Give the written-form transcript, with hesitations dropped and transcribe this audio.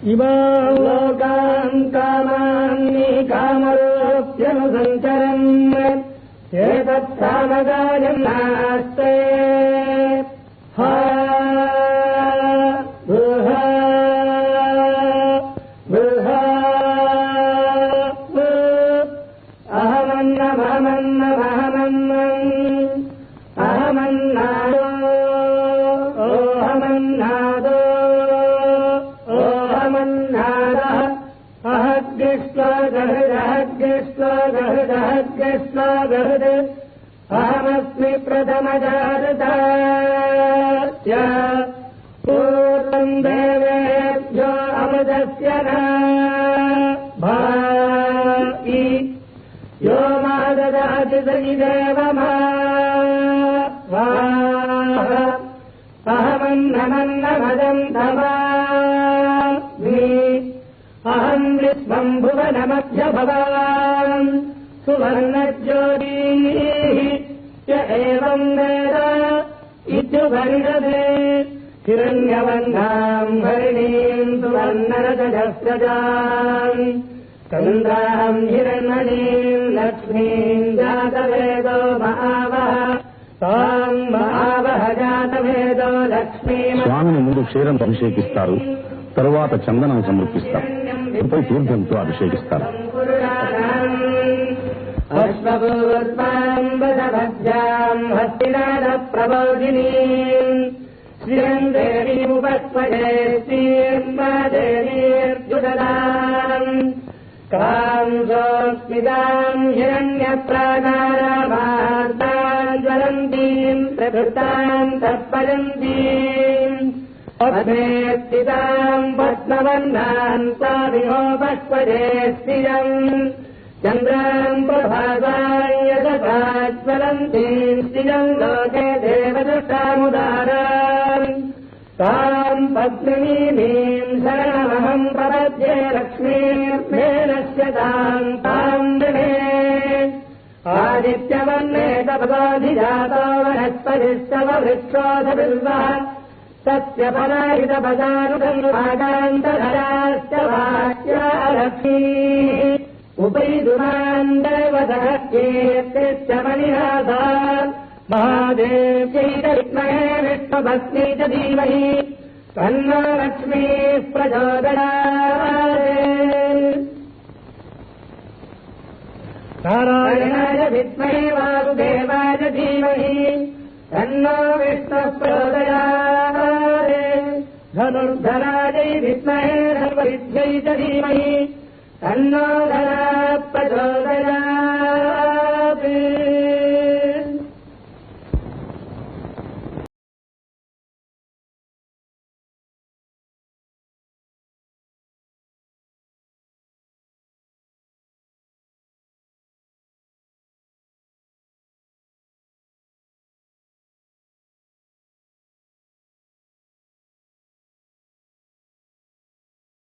इमाम् लोकान् कामान्नि कामरूप्यनुसञ्चरन् एतत्सामगायम् नास्ते अहमस्मि प्रथमजातस्य पूर्वम् देवेभ्यो अमृतस्य न भाति यो मा ददाति स इदेवमा अहमन्नमन्नमदम् धमामि अहम् विश्वम् भुवनमध्यभवान् सुवर्णज्योतिः य एवम् वेद इत्युपनिषदे हिरण्यवर्णाम् हरिणीम् सुवर्णरजस्रजाम् चन्द्राम् हिरण्मणीम् लक्ष्मीम् जातवेदो महावः ताम् महावः जातवेदो लक्ष्मीम् స్వామిని ముందు క్షీరం అభిషేకిస్తారు, తరువాత చందనం సమర్పిస్తారు, పై తీర్థంతో అభిషేకిస్తారు. అశ్వపూర్వాम् వదభద్రాम् హస్తినాథప్రబోధినీम् శ్రియం దేవీముపస్వజేర్దేవీర్జుదదాम् కాంసోస్మితాम् హిరణ్యప్రాణారామార్తాम् జ్వలంతీम् ప్రకృతాम् తత్పరంతీम् పద్మే స్థితాम् పద్మవర్ణాम् స్వామినోపస్వజే శ్రియం चन्द्राम् प्रभासायजसाज्वलन्तीम् श्रियम् लोके देवदृष्टामुदाराम् ताम् पद्मिनीम् शरणमहम् प्रपद्ये लक्ष्मीर्मेणस्य ताम् ताम् दिने आदित्यवर्णे तपदाधिजातो वनस्पतिस्तव वृक्षोऽधबिल्वः तस्य फलाहितपदानुगम् आगान्तधराश्च वाक्या लक्ष्मीः उपैदुरान् देवतः कीर्तिश्च मणिनाथा महादेव्यै च विद्महे विष्णुभक्त्यै च धीमहि तन्नो लक्ष्मीः प्रचोदयात् नारायणाय विद्महे वासुदेवाय धीमहि तन्नो विष्णुः प्रचोदयात् धनुर्धरायै विद्महे सर्वविद्यै च धीमहि तन्नो धरा प्रचोदयात्